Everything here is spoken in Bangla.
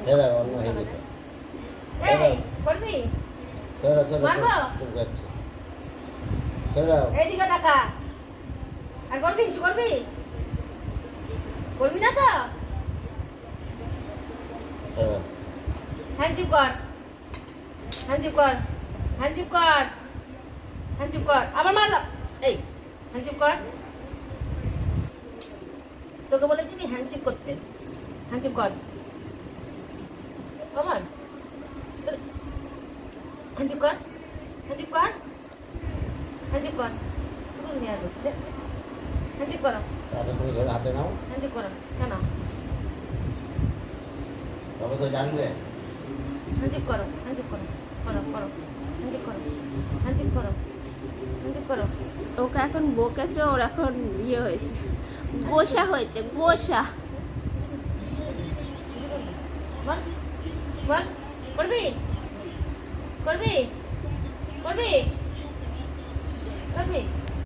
ছেড়ে দাও, অন্য হয়ে যেত। এই করবি? ছেড়ে দাও, ছেড়ে দাও, মারবো? চুপ যাচ্ছে। ছেড়ে দাও। এইদিকে তাকা। আর করবি? কিছু করবি? করবি না তো? ছেড়ে দাও। হ্যান্ডজিপ কর, হ্যান্ডজিপ কর, হ্যান্ডজিপ কর, হ্যান্ডজিপ কর। আবার মারলাম। এই হ্যান্ডজিপ কর। তোকে বলেছি কি হ্যান্ডজিপ করতে? হ্যান্ডজিপ কর। কমন। হ্যান্ডজিপ কর, হ্যান্ডজিপ কর, হ্যান্ডজিপ কর। পুরো নিয়ে আসবে। হ্যান্ডজিপ করো, তাহলে তুমি ধরে হাতে নাও, হ্যান্ডজিপ করো। কেন? তবে তো জানবে। হ্যান্ডজিপ করো, হ্যান্ডজিপ করো, করো করো, হ্যান্ডজিপ করো, হ্যান্ডজিপ করো, হ্যান্ডজিপ করো। ওকে এখন বকেছে, ওর এখন ইয়ে হয়েছে, গোসা হয়েছে, গোসা। বল বল, করবি? করবি? করবি? করবি?